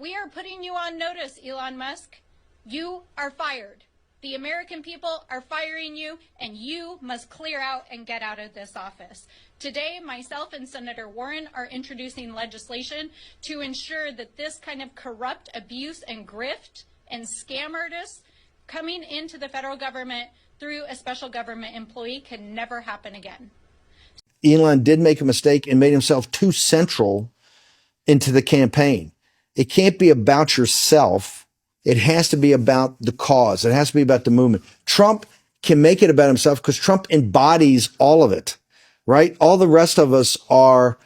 We are putting you on notice, Elon Musk. You are fired. The American people are firing you, and you must clear out and get out of this office. Today, myself and Senator Warren are introducing legislation to ensure that this kind of corrupt abuse and grift and scam artists coming into the federal government through a special government employee can never happen again. Elon did make a mistake and made himself too central into the campaign. It can't be about yourself. It has to be about the cause. It has to be about the movement. Trump can make it about himself because Trump embodies all of it, right? All the rest of us are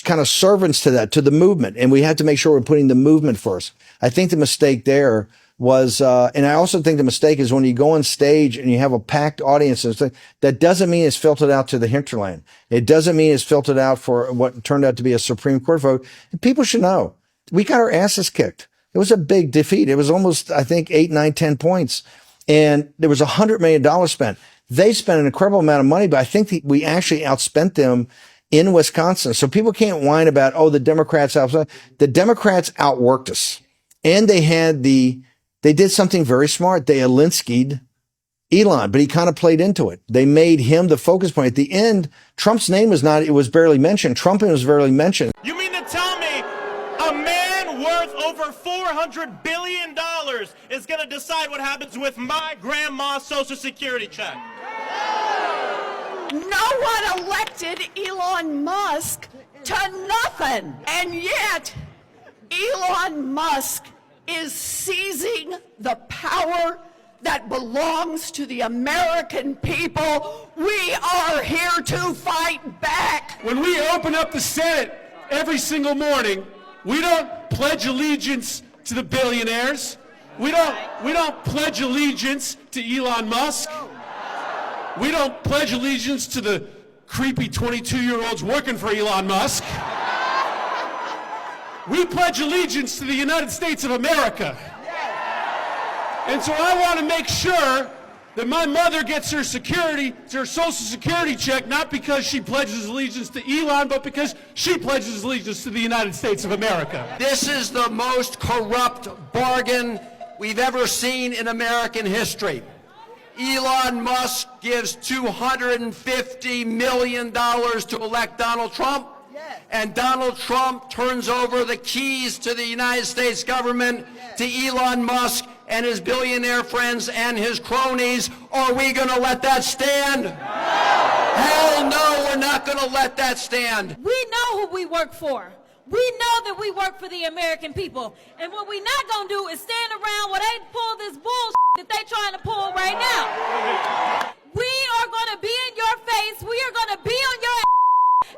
kind of servants to that, to the movement. And we have to make sure we're putting the movement first. I think the mistake there was, and I also think the mistake is when you go on stage and you have a packed audience, that doesn't mean it's filtered out to the hinterland. It doesn't mean it's filtered out for what turned out to be a Supreme Court vote. And people should know. We got our asses kicked. It was a big defeat. It was almost, I think, 8, 9, 10 points. And there was $100 million spent. They spent an incredible amount of money, but I think we actually outspent them in Wisconsin. So people can't whine about, oh, the Democrats outspent. The Democrats outworked us. And they did something very smart. They Alinsky'd Elon, but he kind of played into it. They made him the focus point. At the end, Trump's name was not, it was barely mentioned. Trump was barely mentioned. You mean to tell me a man worth over $400 billion is going to decide what happens with my grandma's Social Security check? No one elected Elon Musk to nothing. And yet, Elon Musk is seizing the power that belongs to the American people. We are here to fight back. When we open up the Senate every single morning, we don't pledge allegiance to the billionaires. We don't pledge allegiance to Elon Musk. We don't pledge allegiance to the creepy 22-year-olds working for Elon Musk. We pledge allegiance to the United States of America. And so I want to make sure that my mother gets her Social Security check, not because she pledges allegiance to Elon, but because she pledges allegiance to the United States of America. This is the most corrupt bargain we've ever seen in American history. Elon Musk gives $250 million to elect Donald Trump, and Donald Trump turns over the keys to the United States government to Elon Musk and his billionaire friends and his cronies. Are we going to let that stand? No. Hell no, we're not going to let that stand. We know who we work for. We know that we work for the American people. And what we're not going to do is stand around while they pull this bullshit that they're trying to pull right now. We are going to be in your face. We are going to be on your ass.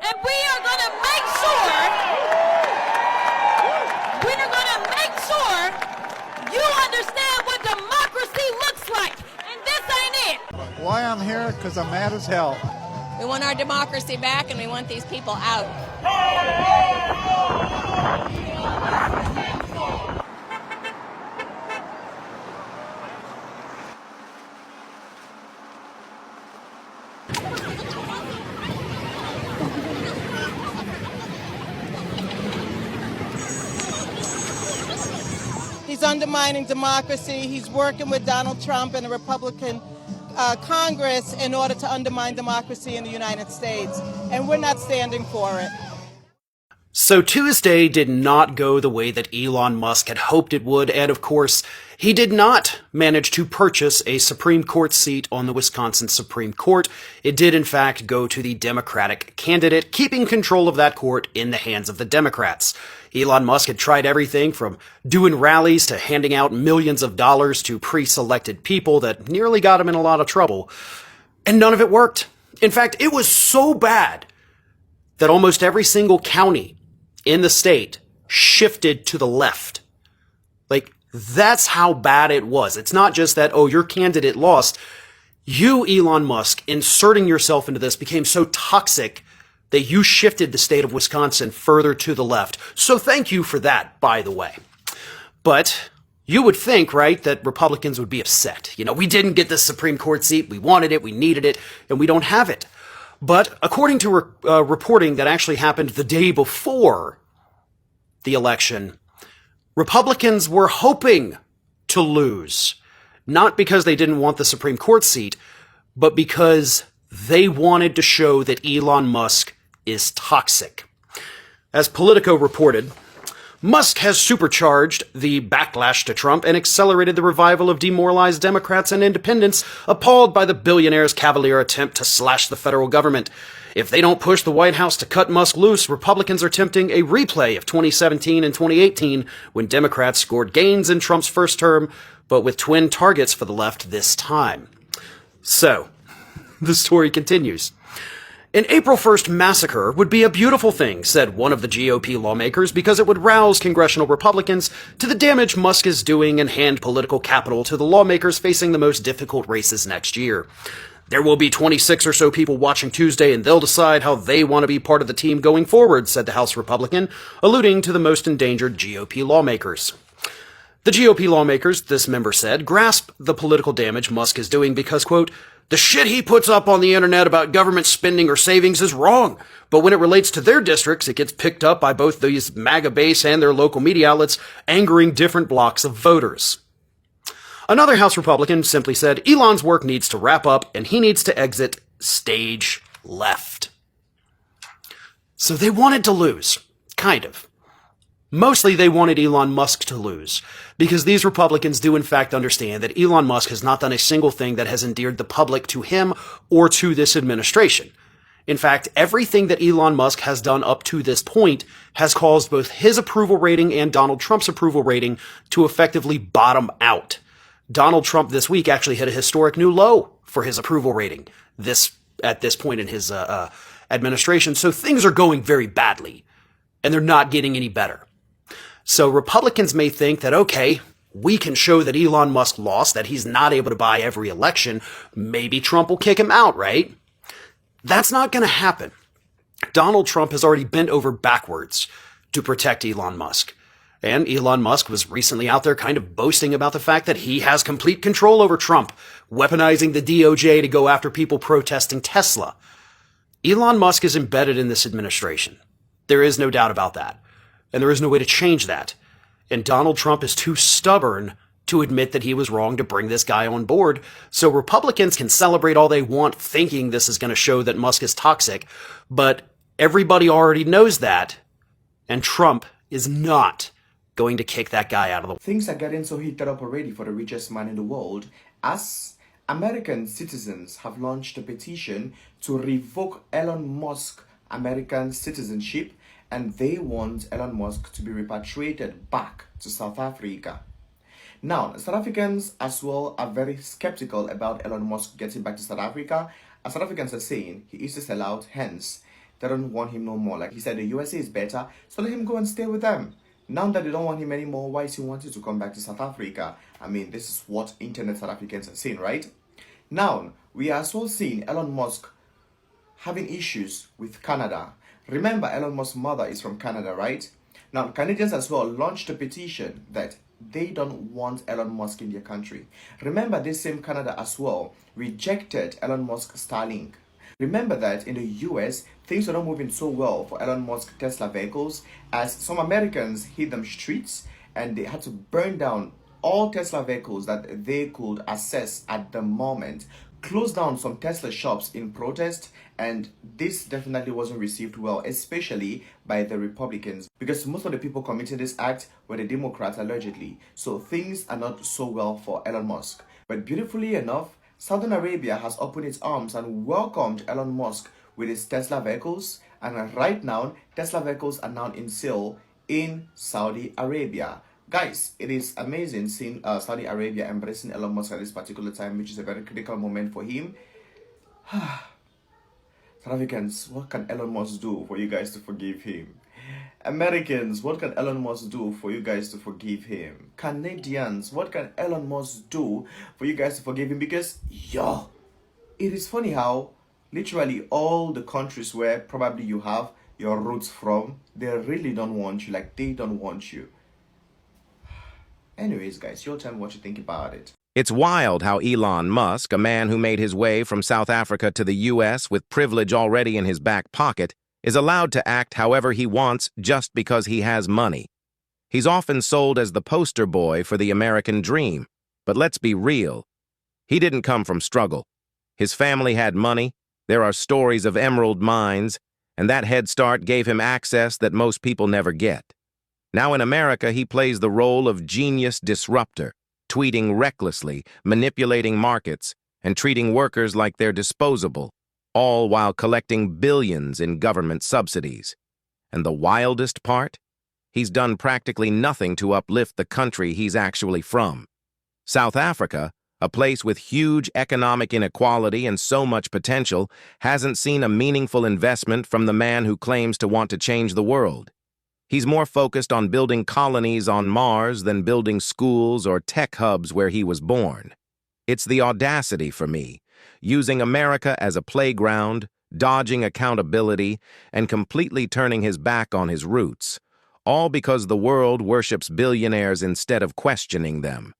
And we are going to make sure, you understand what democracy looks like. And this ain't it. Why I'm here? Because I'm mad as hell. We want our democracy back, and we want these people out. He's undermining democracy. He's working with Donald Trump and the Republican Congress in order to undermine democracy in the United States. And we're not standing for it. So Tuesday did not go the way that Elon Musk had hoped it would, and of course, he did not manage to purchase a Supreme Court seat on the Wisconsin Supreme Court. It did, in fact, go to the Democratic candidate, keeping control of that court in the hands of the Democrats. Elon Musk had tried everything from doing rallies to handing out millions of dollars to pre-selected people that nearly got him in a lot of trouble, and none of it worked. In fact, it was so bad that almost every single county in the state shifted to the left. Like, that's how bad it was. It's not just that, oh, your candidate lost. You, Elon Musk, inserting yourself into this became so toxic that you shifted the state of Wisconsin further to the left. So thank you for that, by the way. But you would think, right, that Republicans would be upset. You know, we didn't get this Supreme Court seat. We wanted it. We needed it. And we don't have it. But according to reporting that actually happened the day before the election, Republicans were hoping to lose, not because they didn't want the Supreme Court seat, but because they wanted to show that Elon Musk is toxic. As Politico reported, Musk has supercharged the backlash to Trump and accelerated the revival of demoralized Democrats and independents appalled by the billionaires' cavalier attempt to slash the federal government. If they don't push the White House to cut Musk loose, Republicans are tempting a replay of 2017 and 2018 when Democrats scored gains in Trump's first term, but with twin targets for the left this time. So, the story continues. An April 1st massacre would be a beautiful thing, said one of the GOP lawmakers, because it would rouse congressional Republicans to the damage Musk is doing and hand political capital to the lawmakers facing the most difficult races next year. There will be 26 or so people watching Tuesday, and they'll decide how they want to be part of the team going forward, said the House Republican, alluding to the most endangered GOP lawmakers. The GOP lawmakers, this member said, grasp the political damage Musk is doing because, quote, the shit he puts up on the internet about government spending or savings is wrong, but when it relates to their districts, it gets picked up by both these MAGA base and their local media outlets, angering different blocks of voters. Another House Republican simply said, Elon's work needs to wrap up and he needs to exit stage left. So they wanted to lose, kind of. Mostly they wanted Elon Musk to lose, because these Republicans do in fact understand that Elon Musk has not done a single thing that has endeared the public to him or to this administration. In fact, everything that Elon Musk has done up to this point has caused both his approval rating and Donald Trump's approval rating to effectively bottom out. Donald Trump this week actually hit a historic new low for his approval rating at this point in his administration. So things are going very badly, and they're not getting any better. So Republicans may think that, okay, we can show that Elon Musk lost, that he's not able to buy every election. Maybe Trump will kick him out, right? That's not going to happen. Donald Trump has already bent over backwards to protect Elon Musk. And Elon Musk was recently out there kind of boasting about the fact that he has complete control over Trump, weaponizing the DOJ to go after people protesting Tesla. Elon Musk is embedded in this administration. There is no doubt about that. And there is no way to change that. And Donald Trump is too stubborn to admit that he was wrong to bring this guy on board. So Republicans can celebrate all they want thinking this is going to show that Musk is toxic. But everybody already knows that. And Trump is not going to kick that guy out of the way. Things are getting so heated up already for the richest man in the world as American citizens have launched a petition to revoke Elon Musk's American citizenship, and they want Elon Musk to be repatriated back to South Africa. Now, South Africans as well are very skeptical about Elon Musk getting back to South Africa, as South Africans are saying he is a sellout, hence they don't want him no more. Like he said, the USA is better, so let him go and stay with them. Now that they don't want him anymore, why is he wanting to come back to South Africa? I mean, this is what internet South Africans are saying, right? Now, we are as well seeing Elon Musk having issues with Canada. Remember, Elon Musk's mother is from Canada, right? Now, Canadians as well launched a petition that they don't want Elon Musk in their country. Remember, this same Canada as well rejected Elon Musk's Starlink. Remember that in the US, things are not moving so well for Elon Musk Tesla vehicles, as some Americans hit them streets and they had to burn down all Tesla vehicles that they could access at the moment, close down some Tesla shops in protest, and this definitely wasn't received well, especially by the Republicans, because most of the people committing this act were the Democrats allegedly. So things are not so well for Elon Musk. But beautifully enough, Saudi Arabia has opened its arms and welcomed Elon Musk with his Tesla vehicles, and right now Tesla vehicles are now in sale in Saudi Arabia. Guys, it is amazing seeing Saudi Arabia embracing Elon Musk at this particular time, which is a very critical moment for him. South Africans, what can Elon Musk do for you guys to forgive him? Americans, what can Elon Musk do for you guys to forgive him? Canadians, what can Elon Musk do for you guys to forgive him? Because, yo, it is funny how literally all the countries where probably you have your roots from, they really don't want you. Like, they don't want you. Anyways, guys, your time what you think about it. It's wild how Elon Musk, a man who made his way from South Africa to the U.S. with privilege already in his back pocket, is allowed to act however he wants just because he has money. He's often sold as the poster boy for the American dream, but let's be real. He didn't come from struggle. His family had money, there are stories of emerald mines, and that head start gave him access that most people never get. Now in America, he plays the role of genius disruptor, tweeting recklessly, manipulating markets, and treating workers like they're disposable, all while collecting billions in government subsidies. And the wildest part? He's done practically nothing to uplift the country he's actually from. South Africa, a place with huge economic inequality and so much potential, hasn't seen a meaningful investment from the man who claims to want to change the world. He's more focused on building colonies on Mars than building schools or tech hubs where he was born. It's the audacity for me, using America as a playground, dodging accountability, and completely turning his back on his roots, all because the world worships billionaires instead of questioning them.